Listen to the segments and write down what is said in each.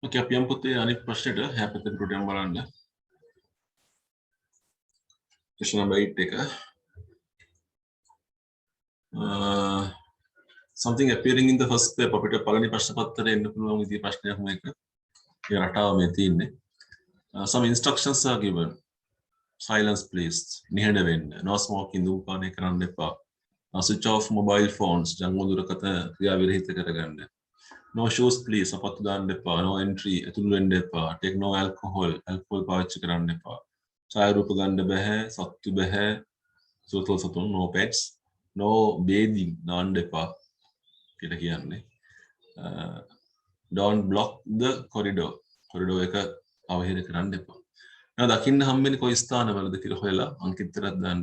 Okay අපි යමු පුතේ අනිත් ප්‍රශ්නෙට හැපතෙන් ටුඩේ බලන්න. Question number 8 එක. Something appearing in the first paper අපිට පළවෙනි ප්‍රශ්න පත්‍රයේ එන්න පුළුවන් විදිහේ ප්‍රශ්නයක් මේක. ඒ රටාව මේ තියෙන්නේ. Some instructions are given. Silence please. නිහඬ වෙන්න. No smoking ධූමපානය කරන්න එපා. Switch off mobile phones. ජංගම දුරකථන ක්‍රියා විරහිත කරගන්න. No shoes please. සපත්තු දාන්න එපා. No entry. ඇතුළු වෙන්න එපා. Take no alcohol. alcohol පාවිච්චි කරන්න එපා. ඡායාරූප ගන්න බෑ. සත්තු බෑ. සතුන් no pets. No bathing. නාන්න එපා. කියලා කියන්නේ. Don't block the corridor. corridor එක අවහිර කරන්න එපා. නේද දකින්න හම්බෙන්නේ කොයි ස්ථානවලද කියලා හොයලා අංක විතරක් දාන්න.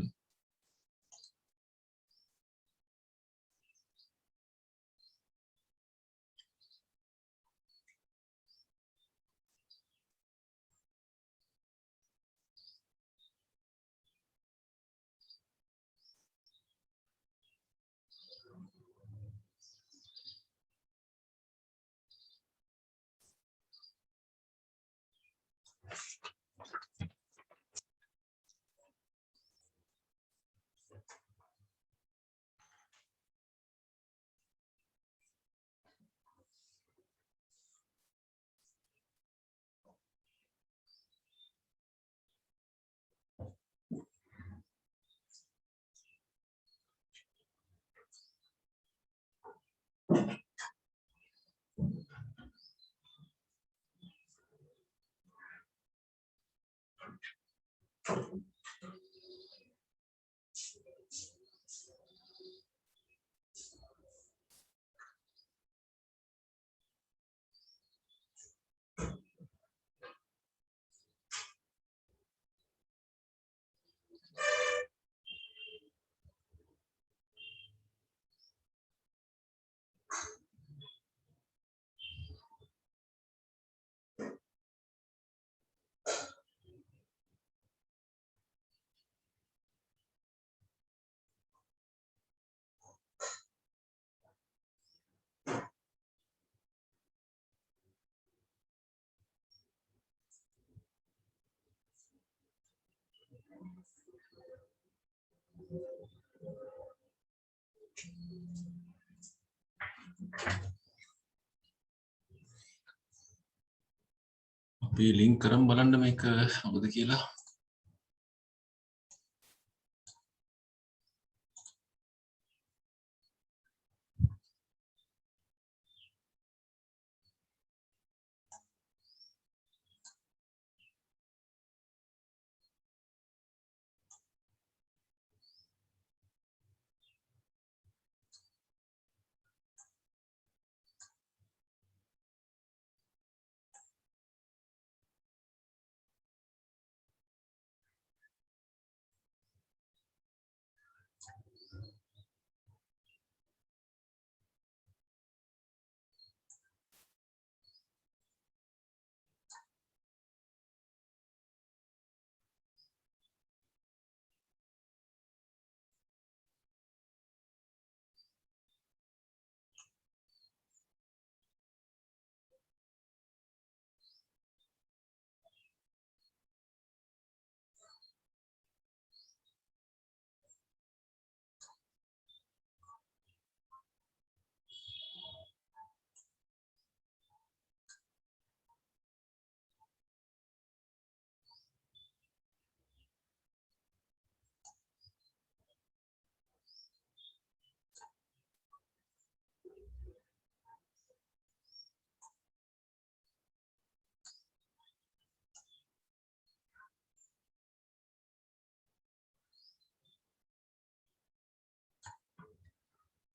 අපි ලින්ක් කරන් බලන්න මේක මොකද කියලා.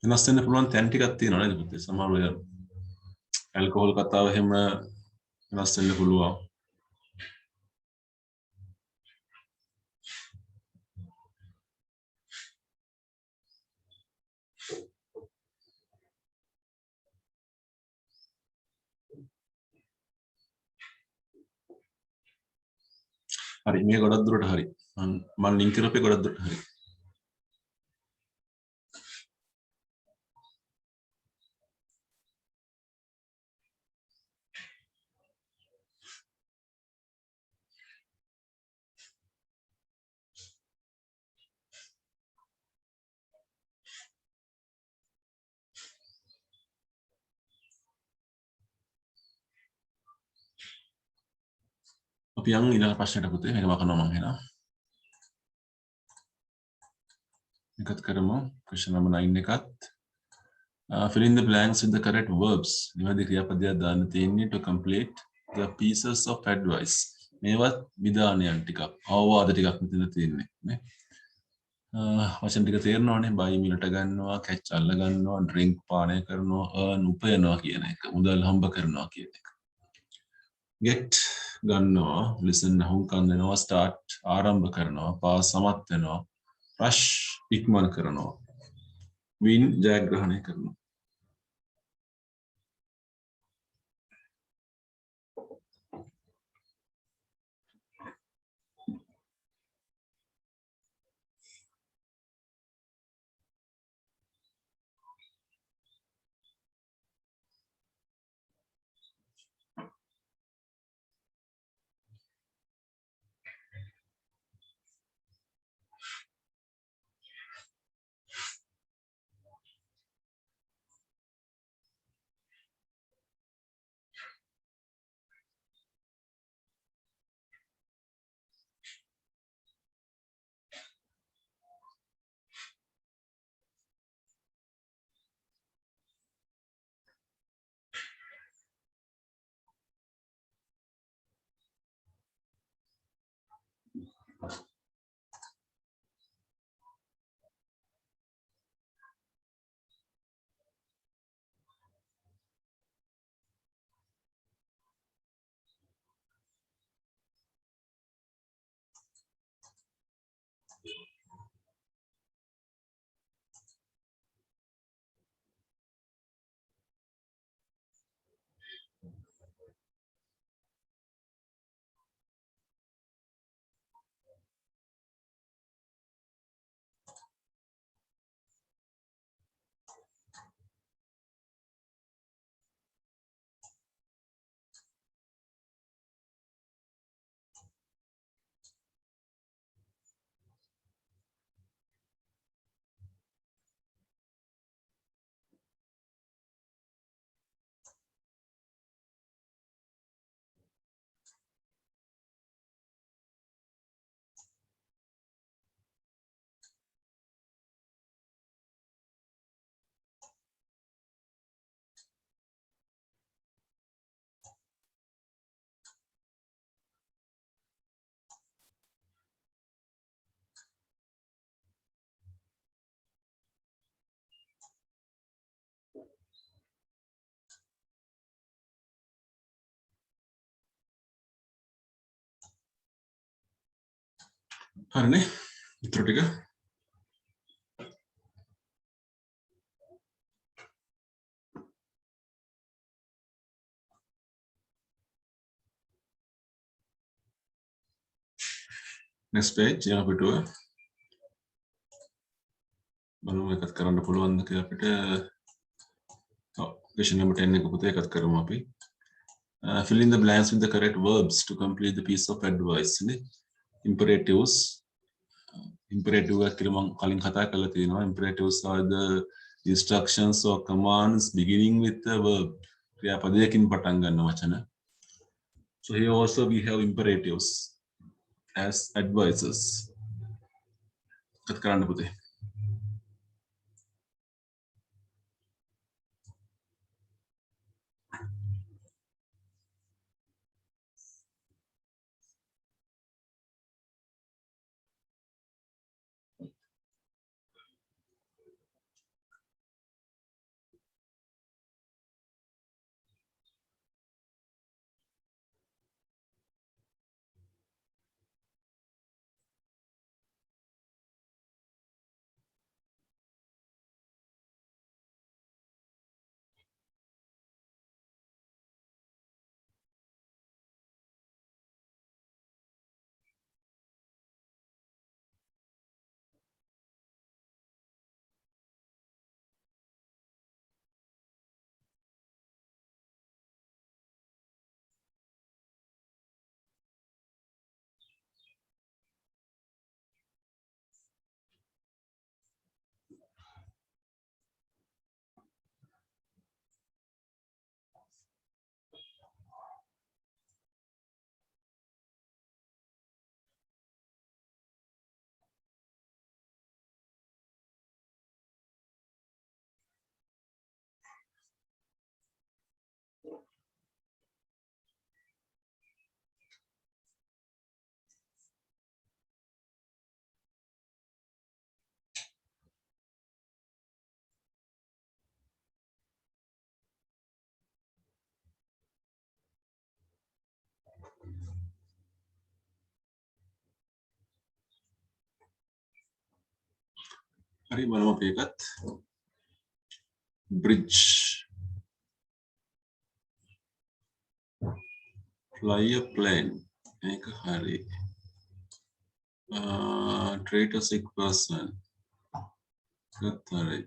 වෙනස් වෙන්න පුළුවන් තැන් ටිකක් තියෙනවා නේද පුතේ? සමහර වෙලාවට ඇල්කොහොල් කතාව එහෙම වෙනස් වෙන්න පුළුවන්. හරි මේ ගොඩක් දුරට හරි. මම ලින්ක් කරපේ ගොඩක් දුරට හරි. අපි යන් ඊළඟ ප්‍රශ්නයට පුතේ මේක මකනවා මම එහෙනම්. එකත් කරමු. question number 9 එකත්. Fill in the blanks with the correct verbs. නිවැරදි ක්‍රියාපදයක් දාන්න තියෙන්නේ to complete the pieces of advice. මේවත් විධානයන් ටිකක් අවවාද ටිකක් මෙතන තියෙන්නේ නේ. වචන ටික තේරෙනවනේ buy මිලට ගන්නවා, catch අල්ල ගන්නවා, drink පානය කරනවා, earn උපයනවා කියන එක. මුදල් හම්බ කරනවා කියන එක. get ගන්නවා, listen හුම්කන් දෙනවා, start ආරම්භ කරනවා, pass සමත් වෙනවා, rush ඉක්මන් කරනවා, win ජයග්‍රහණය කරනවා. හරිනේ ඉතුරු ටික next page යා පිටුව බලමු එකත් කරන්න පුළුවන්ද කියලා අපිට question number 10 එක පුතේ එකත් කරමු අපි fill in the blanks with the correct verbs to complete the piece of advice නේ imperatives imperative එක කියලා මම කලින් කතා කරලා තියෙනවා imperatives are the instructions or commands beginning with the verb ක්‍රියාපදයකින් පටන් ගන්න වචන so here also we have imperatives as advices එකත් කරන්න පුතේ හරි බලමු අපි එකත්. Bridge. Fly a plane. මේක හරි. Treat a sick person. ඒකත් හරි.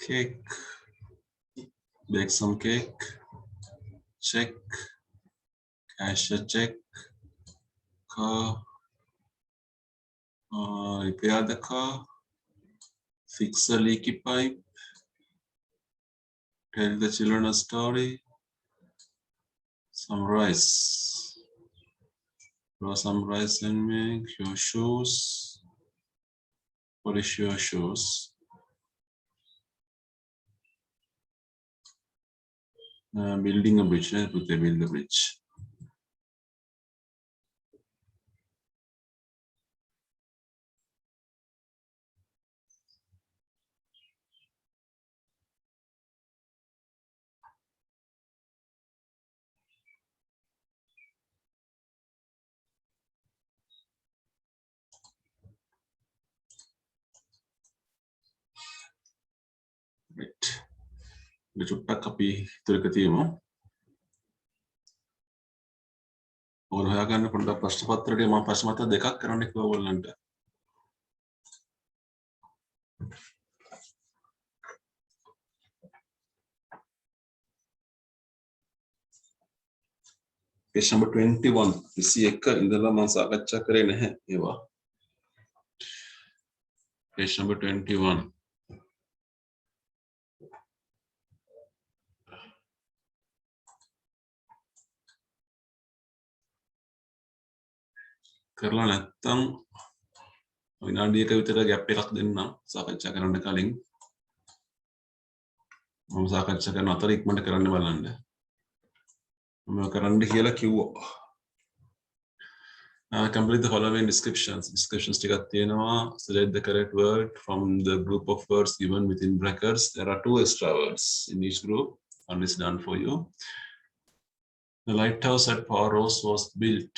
Cake. Bake some cake. Check. Cash a check. Car. Repair the car. Fix a leaky pipe. Tell the children a story. Summarize. Draw some rice and make your shoes. Polish your shoes. Building a bridge. Put a build a bridge. Right. චුට්ටක් අපි ඉතුරු එක තියමු. ඔයාලා හොයාගන්න පොඩ්ඩක් ප්‍රශ්න පත්‍රයේ මම ප්‍රශ්න පත්‍ර දෙකක් කරන්න කිව්වා ඔයගොල්ලන්ට. Page number 21. 21 ඉඳලා මම සාකච්ඡා කරේ නැහැ ඒවා. Page number 21. කරලා නැත්තම් විනාඩියක විතර ગેප් එකක් දෙන්නම් සාකච්ඡා කරන්න කලින්. මම සාකච්ඡා කරන අතර ඉක්මනට කරන්න බලන්න. මම කරන්න කියලා කිව්වා. Complete the following descriptions. Descriptions ටිකක් තියෙනවා. Select the correct word from the group of words given within brackets. There are 2 extra words in each group. One is done for you. The lighthouse at Paros was built.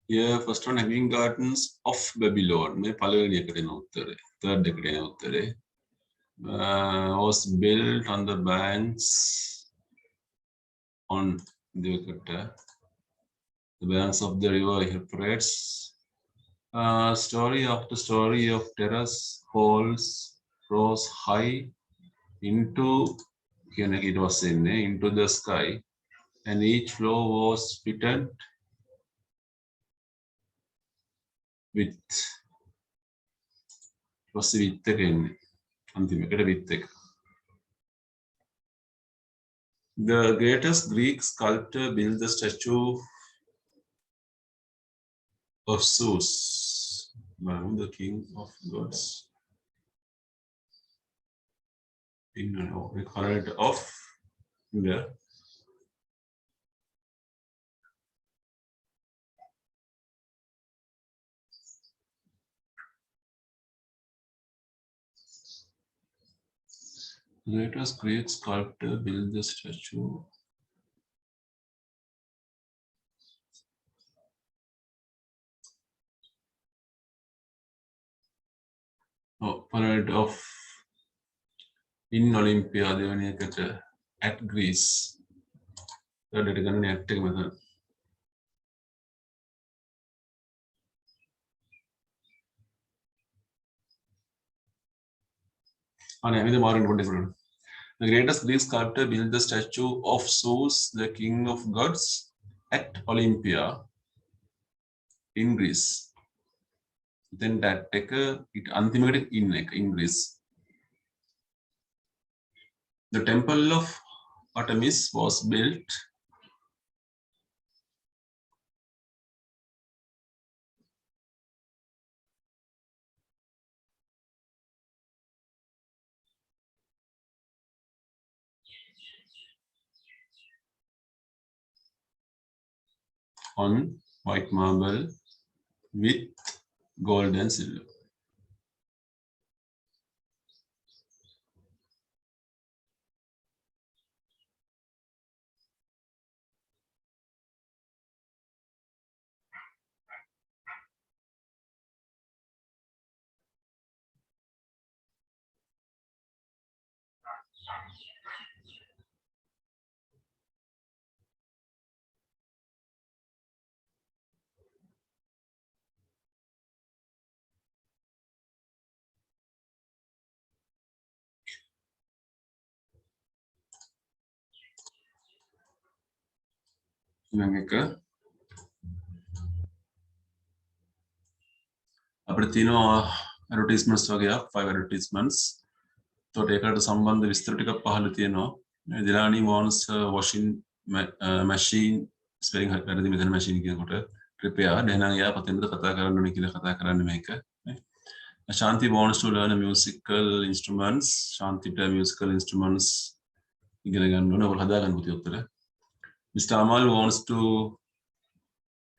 Yeah, first one, Hanging Gardens of Babylon. මේ පළවෙනි එකට එන උත්තරේ. Third එකට එන උත්තරේ. Was built on the banks on the banks of the river Euphrates. Story after story of terrace halls rose high into the sky, and each floor was fitted with the greatest Greek sculptor built the statue of Zeus, the king of gods, in honor of the greatest Greek sculptor built the statue parade of in Olympia at Greece. The greatest Greek sculptor built the statue of Zeus, the king of gods, at Olympia in Greece. Then that take it antimatic in Greece. The temple of Artemis was built on white marble with gold and silver. අපිට තියෙනවා advertisements වගේ 5 advertisements. එතකොට ඒකට සම්බන්ධ විස්තර ටිකක් පහළ තියෙනවා. Dilani wants a washing machine spelling වැරදි මෙතන machine කියනකොට repair. එහෙනම් එයා පතෙන්ද කතා කරන්න ඕනේ කියලා කතා කරන්නේ මේක. Shanti wants to learn a musical instruments. Shanti play musical instruments ඉගෙන ගන්න ඕනේ. ඔයාලා හදාගන්න පුතේ උත්තර. Mr. Amal wants to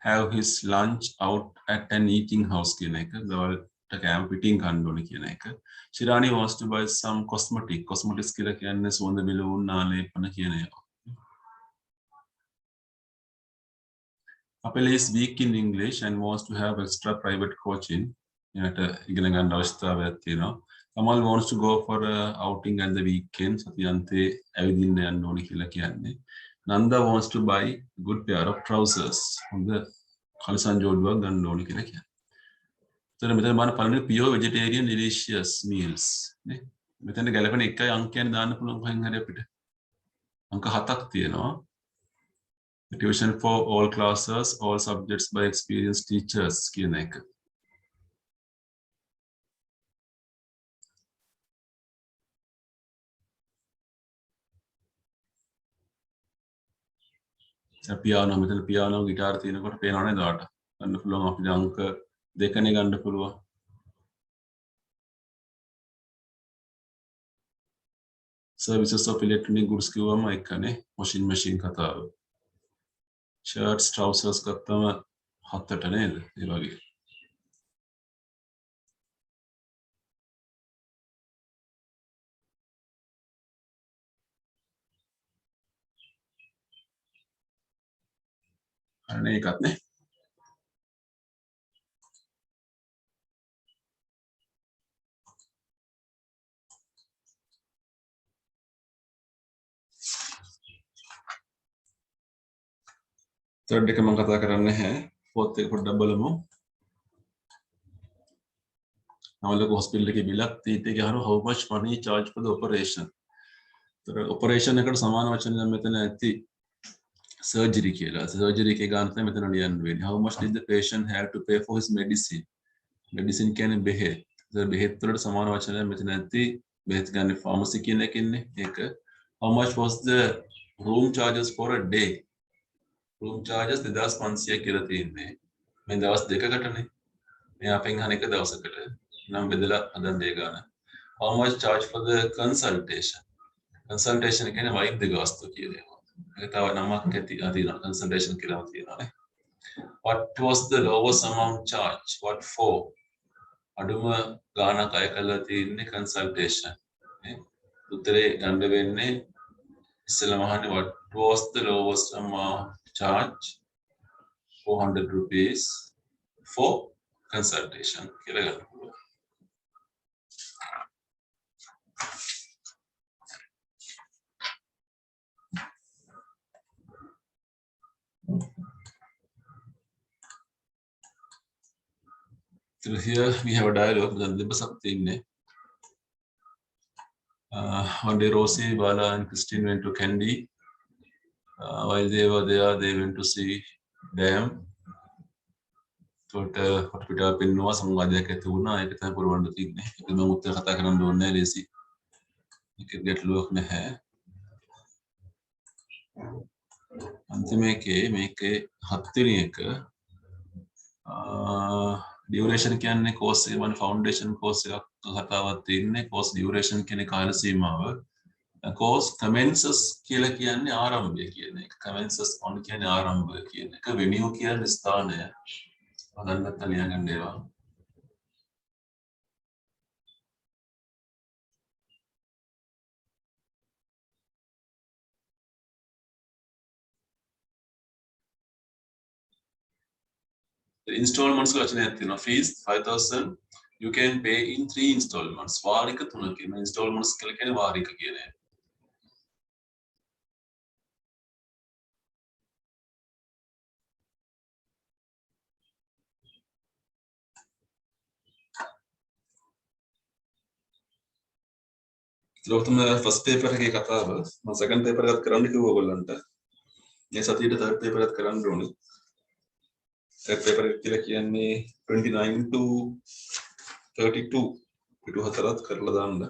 have his lunch out at an eating house කියන එක. දවල්ට කෑම පිටින් කන්න ඕනේ කියන එක. Shirani wants to buy some cosmetics කියලා කියන්නේ සුවඳ බිලවුන් ආලේපන කියන ඒවා. Apple is weak in English and wants to have extra private coaching. එයාට ඉගෙන ගන්න අවස්ථාවක් තියෙනවා. Kamal wants to go for a outing at the weekend. සතියන්තේ ඇවිදින්න යන්න ඕනේ කියලා කියන්නේ. Nanda wants to buy a good pair of trousers. හොඳ කලසන් ජෝඩුවක් ගන්න ඕනේ කියලා කියන්නේ. එතන මෙතන බලන්න පළවෙනි pure vegetarian delicious meals නේ. මෙතන ගැලපෙන එකයි අංකයන් දාන්න පුළුවන් කොහෙන් හරි අපිට. අංක 7ක් තියෙනවා. Tuition for all classes, all subjects by experienced teachers කියන එක. පියානෝ මෙතන පියානෝ ගිටාර තියෙනකොට පේනවනේ දාට ගන්න පුළුවන් අපිට අංක 2නේ ගන්න පුළුවන්. Services of electronic goods කිව්වම එකනේ washing machine කතාව. Shirts trousers ගත්තම 7ට නේද? ඒ වගේ. අනේ එකත් නේ. third එක මම කතා කරන්නේ නැහැ. fourth එක පොඩ්ඩක් බලමු. නවලක hospital එකේ බිලක් තීතේ ගහනවා how much money charge for the operation. ඒතර operation එකට සමාන වචන දැන් මෙතන ඇති surgery කියලා. surgery එකේ ගාන තමයි මෙතන ලියන්න වෙන්නේ. How much did the patient have to pay for his medicine? medicine කියන්නේ බෙහෙත්. ඒතර බෙහෙත් වලට සමාන වචනයක් මෙතන ඇති. බෙහෙත් ගන්න pharmacy කියන එකන්නේ. ඒක. How much was the room charges for a day? room charges 2500 කියලා තියෙන්නේ. මේ දවස් දෙකකටනේ. මේ අපෙන් අහන එක දවසකට. නම් බෙදලා හදන්න ඒ ගාන. How much charge for the consultation? consultation කියන්නේ වෛද්‍ය ගාස්තු කියන ඒවා. ඒක තව නමක් ඇති අදිනවා consultation කියලා තියෙනවානේ. What was the lowest amount charge? What for? අඩුම ගානක් අය කළා තියෙන්නේ consultation. උත්තරේ ගන්න වෙන්නේ ඉස්සෙල්ලාම අහන්නේ what was the lowest amount charge? 400 rupees for consultation කියලා ගන්න පුළුවන්. So here we have a dialogue with Dibasaptinne. One day Rosie, Bala and Christine went to Kandy. While they were there, they went to see them. But hospital pinnuwa samwadaya ke tuna ek tha purwanda tinne. Ek मैं उत्तर कथा करना दोनों रेसी. एक gate लोग ने है. අන්තිම මේකේ 7 වෙනි එක ඩියුරේෂන් කියන්නේ කෝස් එක මම ෆවුන්ඩේෂන් කෝස් එකක් කතාවක් තියෙන්නේ කෝස් ඩියුරේෂන් කියන්නේ කාල සීමාව කෝස් කමෙන්සස් කියලා කියන්නේ ආරම්භය කියන එක කමෙන්සස් ඔන් කියන්නේ ආරම්භය කියන එක වෙනියු කියන්නේ ස්ථානය හදන්න නැත්නම් ලියගන්න ඒවා installments වචනයක් තියෙනවා fees 5000 you can pay in 3 installments වාරික 3කින් installments කියලා කියන්නේ වාරික කියන එක ලෝකතම ෆස්ට් පේපර් එකේ කතාව මම සෙකන්ඩ් පේපර් එකත් කරන්න කිව්වා ඔයගොල්ලන්ට මේ සතියේට තර්ඩ් පේපර් එකත් කරන්න ඕනේ තර්ඩ් පේපර් එක කියලා කියන්නේ 29 to 32 පිටු හතරක් කරලා දාන්න